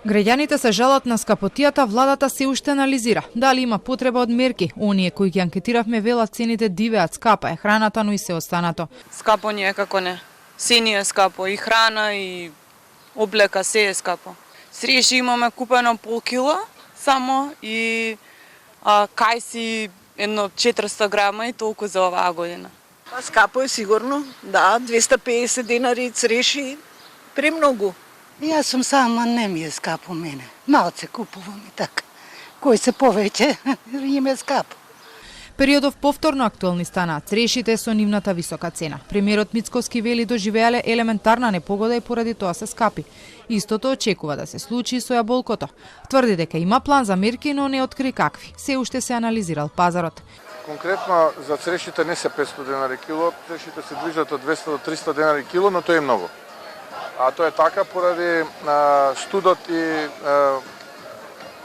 Граѓаните се жалат на скапотијата, владата се уште анализира дали има потреба од мерки. Оние кои ги анкетиравме велат цените дивеат, скапа е храната, но и се останато. Скапо ни е како не. Се ни е скапо, и храна, и облека, се е скапо. Среши имаме купено пол кила само и кајси едно 400 грама и толку за оваа година. Скапо е сигурно, да, 250 денари среши премногу. Јас сум сама, не ми е скапо мене. Малце купувам и така. Кој се повеќе, им е скапо. Периодов повторно актуелни станаат црешите со нивната висока цена. Премиерот Мицкоски вели доживеале елементарна непогода и поради тоа се скапи. Истото очекува да се случи и со јаболкото. Тврди дека има план за мерки, но не откри какви. Се уште се анализирал пазарот. Конкретно за црешите не се 500 денари кило, црешите се движат од 200 до 300 денари кило, но тоа е многу. А тоа е така поради студот и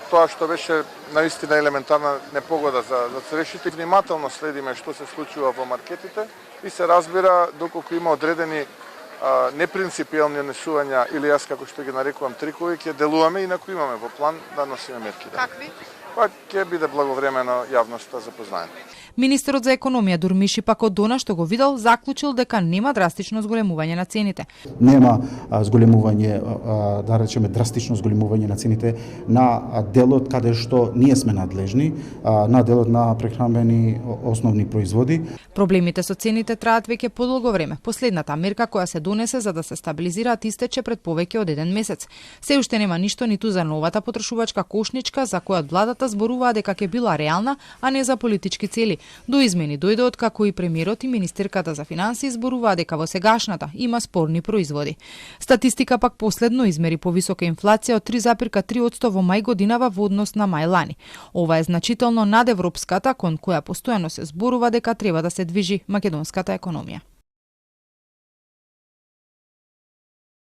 тоа што беше наистина елементарна непогода за црешите. Внимателно следиме што се случува во маркетите и се разбира доколку има одредени непринципиелни однесувања или јас како што ги нарекувам трикови, ќе делуваме и на кои имаме во план да носиме мерки. Какви? Па ќе биде благовремено јавноста запознаена. Министерот за економија Дурмиши пак од она што го видел заклучил дека нема драстично зголемување на цените. Нема зголемување, да речеме драстично зголемување на цените на делот каде што ние сме надлежни, на делот на прехранбени основни производи. Проблемите со цените траат веќе подолго време. Последната мерка која се донесе за да се стабилизираат истече пред повеќе од 1 месец. Се уште нема ништо ниту за новата потрошувачка кошничка за која владата зборуваа дека ќе била реална, а не за политички цели. До измени дојде откако и премиерот и министерката за финансии зборуваа дека во сегашната има спорни производи. Статистика пак последно измери повисока инфлација од 3,3% во мај годинава во однос на мај лани. Ова е значително над европската, кон која постојано се зборува дека треба да се движи македонската економија.